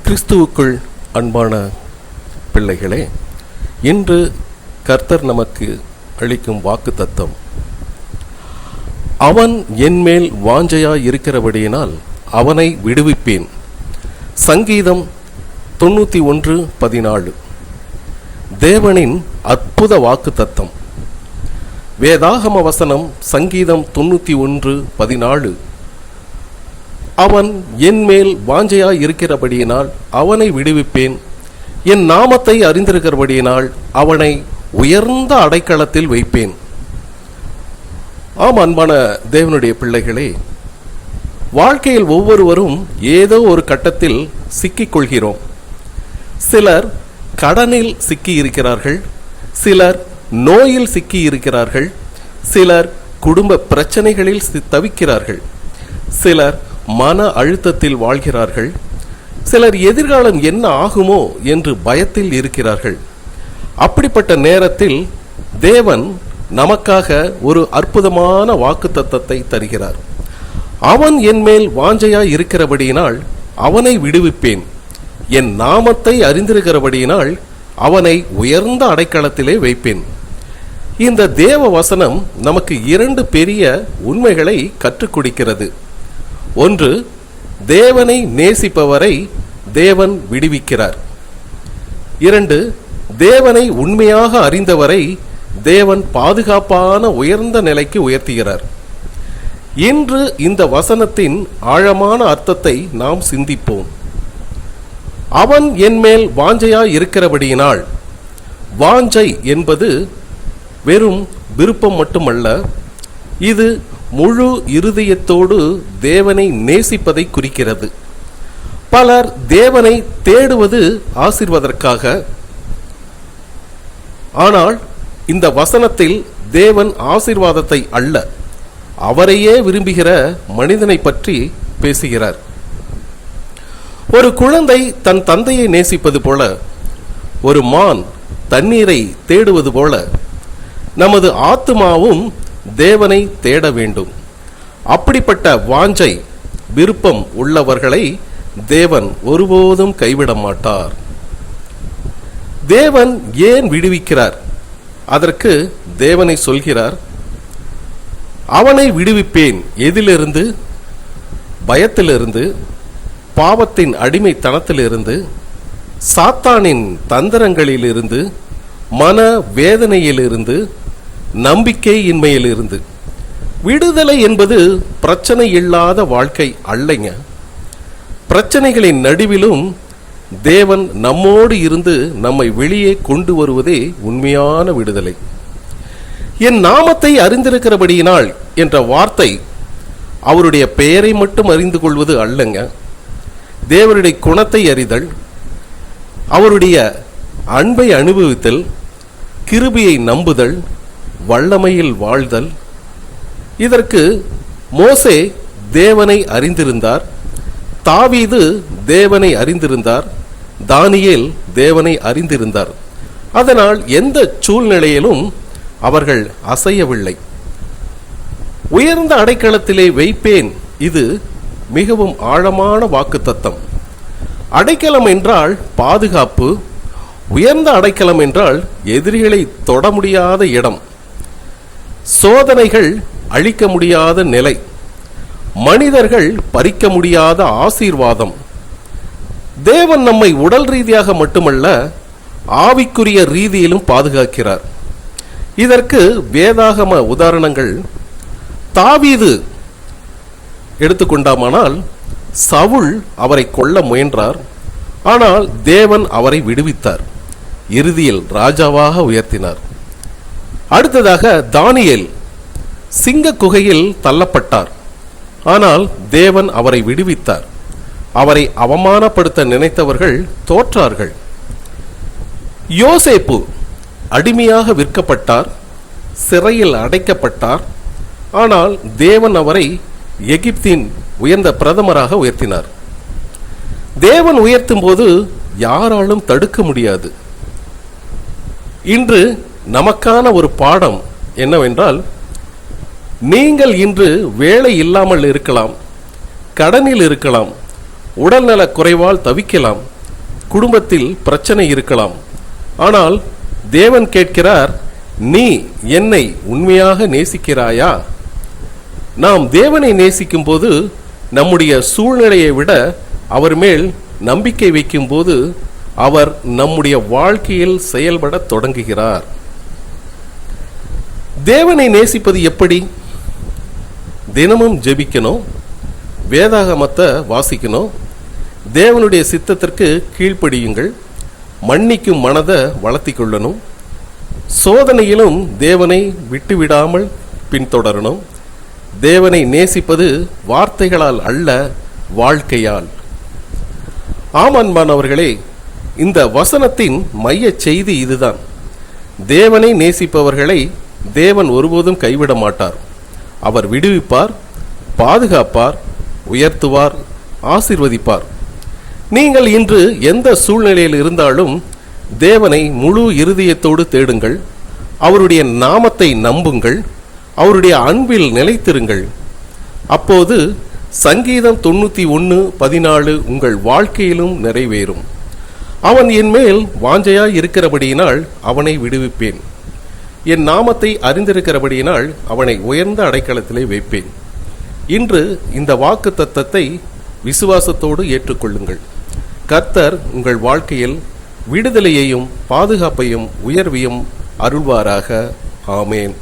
கிறிஸ்துவுக்குள் அன்பான பிள்ளைகளே, இன்று கர்த்தர் நமக்கு அளிக்கும் வாக்குத்தத்தம், அவன் என்மேல் வாஞ்சையாய் இருக்கிறபடியினால் அவனை விடுவிப்பேன். சங்கீதம் 91:14. தேவனின் அற்புத வாக்குத்தத்தம். வேதாகம வசனம் சங்கீதம் 91:14. அவன் என்மேல் வாஞ்சையாய் இருக்கிறபடியினால் அவனை விடுவிப்பேன். என் நாமத்தை அறிந்திருக்கிறபடியினால் அவனை உயர்ந்த அடைக்கலத்தில் வைப்பேன். ஆம், அன்பான தேவனுடைய பிள்ளைகளே, வாழ்க்கையில் ஒவ்வொருவரும் ஏதோ ஒரு கட்டத்தில் சிக்கிக் கொள்கிறோம். சிலர் கடனில் சிக்கி இருக்கிறார்கள், சிலர் நோயில் சிக்கி இருக்கிறார்கள், சிலர் குடும்ப பிரச்சனைகளில் தவிக்கிறார்கள், சிலர் மன அழுத்தத்தில் வாழ்கிறார்கள், சிலர் எதிர்காலம் என்ன ஆகுமோ என்று பயத்தில் இருக்கிறார்கள். அப்படிப்பட்ட நேரத்தில் தேவன் நமக்காக ஒரு அற்புதமான வாக்குத்தத்தத்தை தருகிறார். அவன் என்மேல் வாஞ்சையாய் இருக்கிறபடியினால் அவனை விடுவிப்பேன். என் நாமத்தை அறிந்திருக்கிறபடியினால் அவனை உயர்ந்த அடைக்கலத்திலே வைப்பேன். இந்த தேவ வசனம் நமக்கு இரண்டு பெரிய உண்மைகளை கற்றுக் கொடுக்கிறது. ஒன்று, தேவனை நேசிப்பவரை தேவன் விடுவிக்கிறார். இரண்டு, தேவனை உண்மையாக அறிந்தவரை தேவன் பாதுகாப்பான உயர்ந்த நிலைக்கு உயர்த்துகிறார். இன்று இந்த வசனத்தின் ஆழமான அர்த்தத்தை நாம் சிந்திப்போம். அவன் என்மேல் வாஞ்சையாய் இருக்கிறபடியினால், வாஞ்சை என்பது வெறும் விருப்பம் மட்டுமல்ல, இது முழு இருதயத்தோடு தேவனை நேசிப்பதை குறிக்கிறது. பலர் தேவனை தேடுவது ஆசீர்வாதத்திற்காக. ஆனால் இந்த வசனத்தில் தேவன் ஆசீர்வாதத்தை அல்ல, அவரையே விரும்புகிற மனிதனை பற்றி பேசுகிறார். ஒரு குழந்தை தன் தந்தையை நேசிப்பது போல, ஒரு மான் தண்ணீரை தேடுவது போல, நமது ஆத்துமாவும் தேவனை தேட வேண்டும். அப்படிப்பட்ட வாஞ்சை விருப்பம் உள்ளவர்களை தேவன் ஒருபோதும் கைவிட மாட்டார். தேவன் ஏன் விடுவிக்கிறார்? அதற்கு தேவனை சொல்கிறார், அவனை விடுவிப்பேன். எதிலிருந்து? பயத்திலிருந்து, பாவத்தின் அடிமைத்தனத்திலிருந்து, சாத்தானின் தந்திரங்களிலிருந்து, மன வேதனையிலிருந்து, நம்பிக்கையின்மையிலிருந்து. விடுதலை என்பது பிரச்சனை இல்லாத வாழ்க்கை அல்லங்க. பிரச்சனைகளின் நடுவிலும் தேவன் நம்மோடு இருந்து நம்மை வெளியே கொண்டு வருவதே உண்மையான விடுதலை. என் நாமத்தை அறிந்திருக்கிறபடியினால் என்ற வார்த்தை அவருடைய பெயரை மட்டும் அறிந்து கொள்வது அல்லங்க. தேவனுடைய குணத்தை அறிதல், அவருடைய அன்பை அனுபவித்தல், கிருபையை நம்புதல், வல்லமையில் வாழ்தல். இதற்கு மோசே தேவனை அறிந்திருந்தார், தாவீது தேவனை அறிந்திருந்தார், தானியேல் தேவனை அறிந்திருந்தார். அதனால் எந்த சூழ்நிலையிலும் அவர்கள் அசையவில்லை. உயர்ந்த அடைக்கலத்திலே வைப்பேன். இது மிகவும் ஆழமான வாக்குத்தத்தம். அடைக்கலம் என்றால் பாதுகாப்பு, உயர்ந்த அடைக்கலம் என்றால் எதிரிகளை தொட முடியாத இடம், சோதனைகள் அழிக்க முடியாத நிலை, மனிதர்கள் பறிக்க முடியாத ஆசீர்வாதம். தேவன் நம்மை உடல் ரீதியாக மட்டுமல்ல, ஆவிக்குரிய ரீதியிலும் பாதுகாக்கிறார். இதற்கு வேதாகம உதாரணங்கள். தாவீது எடுத்துக்கொண்டாமானால், சவுல் அவரை கொல்ல முயன்றார், ஆனால் தேவன் அவரை விடுவித்தார், இறுதியில் ராஜாவாக உயர்த்தினார். அடுத்ததாக தானியேல் சிங்க குகையில் தள்ளப்பட்டார், ஆனால் தேவன் அவரை விடுவித்தார். அவரை அவமானப்படுத்த நினைத்தவர்கள் தோற்றார்கள். யோசேப்பு அடிமையாக விற்கப்பட்டார், சிறையில் அடைக்கப்பட்டார், ஆனால் தேவன் அவரை எகிப்தின் உயர்ந்த பிரதமராக உயர்த்தினார். தேவன் உயர்த்தும் போது யாராலும் தடுக்க முடியாது. இன்று நமக்கான ஒரு பாடம் என்னவென்றால், நீங்கள் இன்று வேலை இல்லாமல் இருக்கலாம், கடனில் இருக்கலாம், உடல்நல குறைவால் தவிக்கலாம், குடும்பத்தில் பிரச்சனை இருக்கலாம். ஆனால் தேவன் கேட்கிறார், நீ என்னை உண்மையாக நேசிக்கிறாயா? நாம் தேவனை நேசிக்கும் போது நம்முடைய சூழ்நிலையை விட அவர் மேல் நம்பிக்கை வைக்கும் போது அவர் நம்முடைய வாழ்க்கையில் செயல்பட தொடங்குகிறார். தேவனை நேசிப்பது எப்படி? தினமும் ஜெபிக்கணும், வேதாகமத்தை வாசிக்கணும், தேவனுடைய சித்தத்திற்கு கீழ்ப்படியுங்கள், மன்னிக்கும் மனதை வளர்த்தி கொள்ளணும், சோதனையிலும் தேவனை விட்டுவிடாமல் பின்தொடரணும். தேவனை நேசிப்பது வார்த்தைகளால் அல்ல, வாழ்க்கையால். ஆமன்பானவர்களே, இந்த வசனத்தின் மைய செய்தி இதுதான். தேவனை நேசிப்பவர்களை தேவன் ஒருபோதும் கைவிட மாட்டார். அவர் விடுவிப்பார், பாதுகாப்பார், உயர்த்துவார், ஆசீர்வதிப்பார். நீங்கள் இன்று எந்த சூழ்நிலையில் இருந்தாலும் தேவனை முழு இருதயத்தோடு தேடுங்கள், அவருடைய நாமத்தை நம்புங்கள், அவருடைய அன்பில் நிலைத்திருங்கள். அப்போது சங்கீதம் 91:14 உங்கள் வாழ்க்கையிலும் நிறைவேறும். அவன் என் மேல் வாஞ்சையாய் இருக்கிறபடியினால் அவனை விடுவிப்பேன், என் நாமத்தை அறிந்திருக்கிறபடியினால் அவனை உயர்ந்த அடைக்கலத்திலே வைப்பேன். இன்று இந்த வாக்கு தத்தத்தை விசுவாசத்தோடு ஏற்றுக்கொள்ளுங்கள். கர்த்தர் உங்கள் வாழ்க்கையில் விடுதலையையும் பாதுகாப்பையும் உயர்வையும் அருள்வாராக. ஆமேன்.